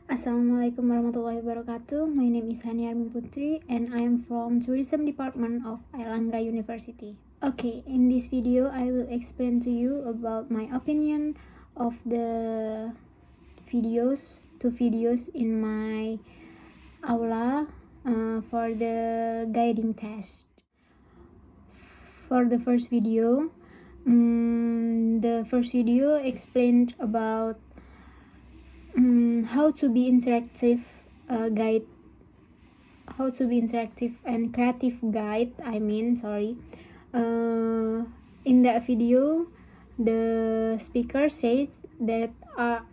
Assalamualaikum warahmatullahi wabarakatuh. My name is Hani Armin Putri and I am from Tourism Department of Airlangga University. Okay, in this video I will explain to you about my opinion of the two videos in my aula for the guiding test. For the first video, explained about how to be interactive and creative guide. In that video, the speaker says that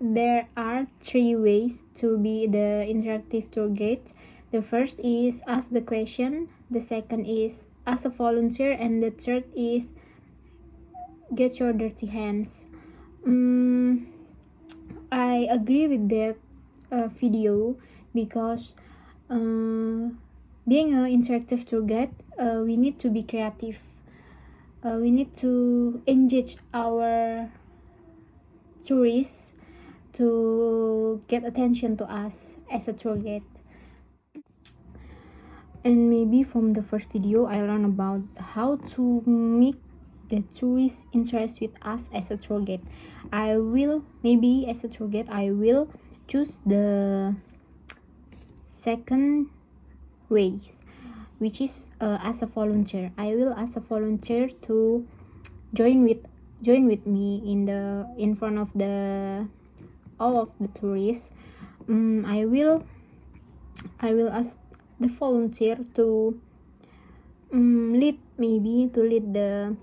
there are three ways to be the interactive tour guide. The first is ask the question, the second is ask a volunteer, and the third is get your dirty hands. I agree with that video because being an interactive tour guide, we need to be creative. We need to engage our tourists to get attention to us as a tour guide. And maybe from the first video, I learned about how to make the tourists interest with us as a tour guide. I will choose the second ways, which is as a volunteer. I will ask a volunteer to join with me in front of all of the tourists. I will ask the volunteer to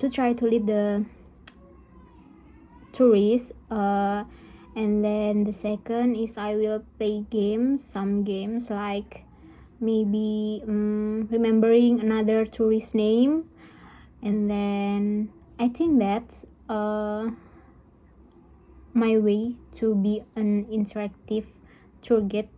try to lead the tourists, and then the second is I will play some games like maybe remembering another tourist name, and then I think that's my way to be an interactive tour guide.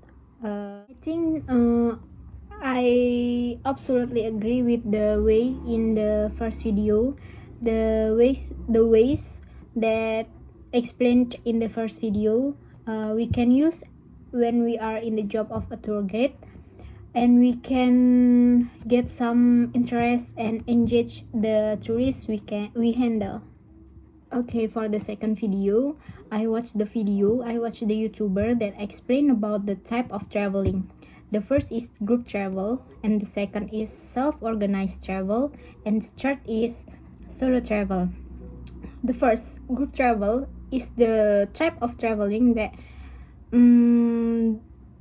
I absolutely agree with the way in the first video, the ways that explained in the first video, we can use when we are in the job of a tour guide, and we can get some interest and engage the tourists we handle. Okay, for the second video, I watched the YouTuber that explained about the type of traveling. The first is group travel, and the second is self-organized travel, and the third is solo travel. The first, group travel, is the type of traveling that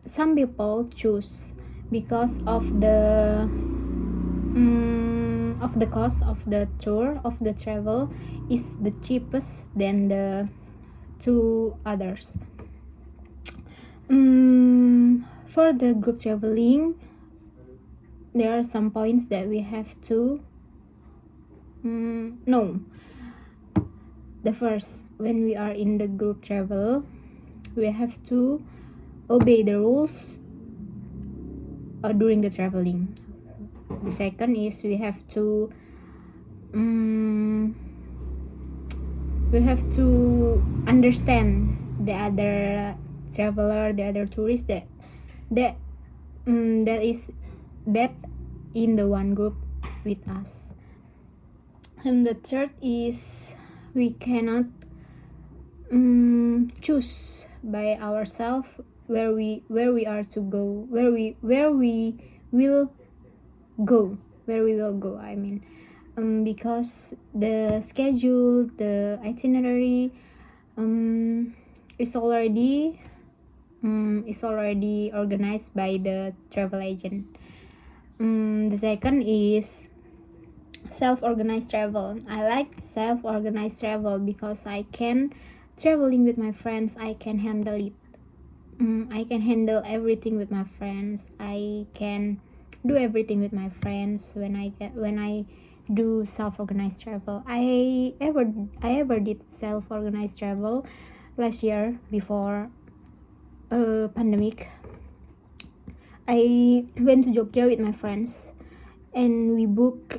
some people choose because of the cost of the tour of the travel is the cheapest than the two others. For the group traveling, there are some points that we have to know. The first, when we are in the group travel, we have to obey the rules during the traveling. The second is we have to understand the other traveler, the other tourist that is in the one group with us. And the third is we cannot choose by ourselves where we are to go, where we will go, because the schedule, the itinerary is already organized by the travel agent. The second is self-organized travel. I like self-organized travel because I can traveling with my friends. I can handle it. I can handle everything with my friends. I can do everything with my friends when I do self-organized travel. I ever did self-organized travel last year before pandemic. I went to Jogja with my friends, and we booked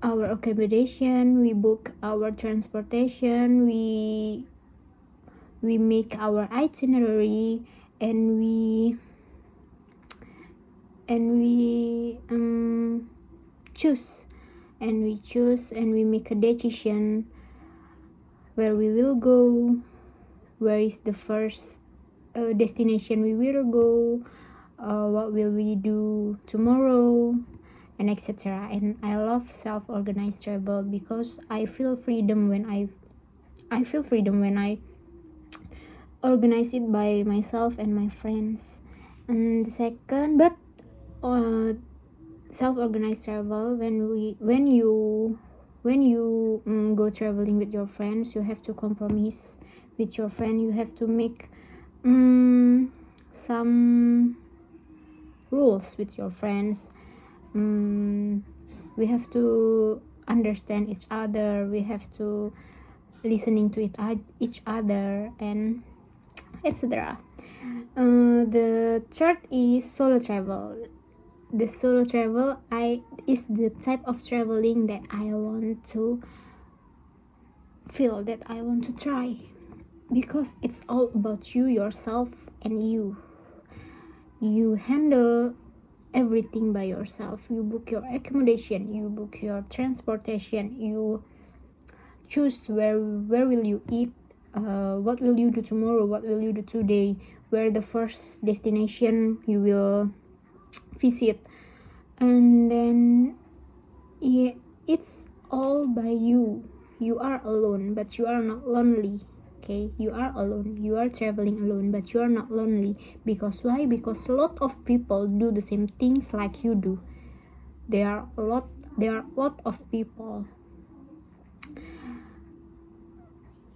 our accommodation, we book our transportation, we make our itinerary, and we choose and we make a decision where we will go, where is the first destination we will go, what will we do tomorrow, and etc. And I love self-organized travel because I feel freedom when I organize it by myself and my friends. And the second, but self-organized travel, when you go traveling with your friends, you have to compromise with your friend. You have to make some rules with your friends. We have to understand each other, we have to listening to each other, and etc. The third is solo travel. The solo travel is the type of traveling that I want to feel, that I want to try, because it's all about you, yourself, and you handle everything by yourself. You book your accommodation, you book your transportation, you choose where will you eat, what will you do tomorrow, what will you do today, where the first destination you will visit. And then it's all by you. You are alone, but you are not lonely. Okay, you are alone, you are traveling alone, but you are not lonely. Because why? Because a lot of people do the same things like you do. There are a lot of people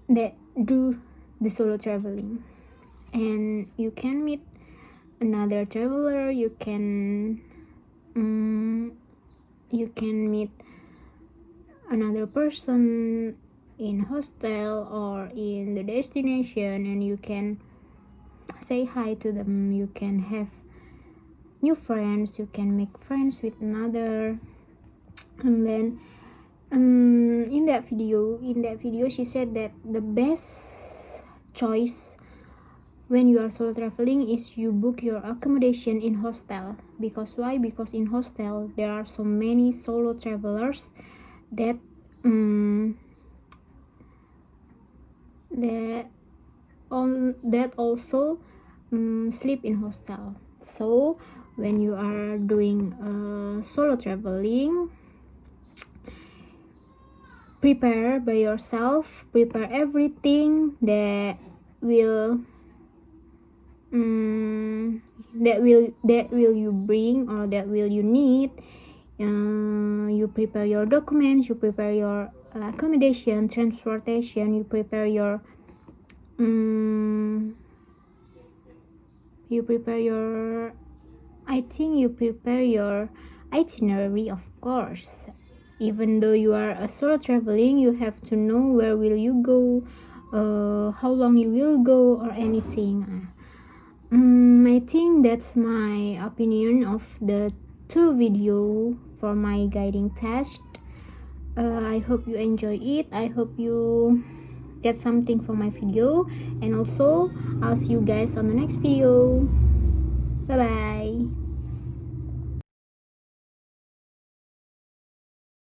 that do the solo traveling, and you can meet another traveler, you can meet another person in hostel or in the destination, and you can say hi to them, you can have new friends, you can make friends with another. And then in that video she said that the best choice when you are solo traveling is you book your accommodation in hostel. Because why? Because in hostel there are so many solo travelers that also sleep in hostel. So when you are doing solo traveling, prepare by yourself, prepare everything that will you bring or that will you need. You prepare your documents, you prepare your accommodation, transportation, you prepare your itinerary, of course. Even though you are a solo traveling, you have to know where will you go, how long you will go, or anything. I think that's my opinion of the 2 video for my guiding test. I hope you enjoy it. I hope you get something from my video, and also I'll see you guys on the next video. Bye bye.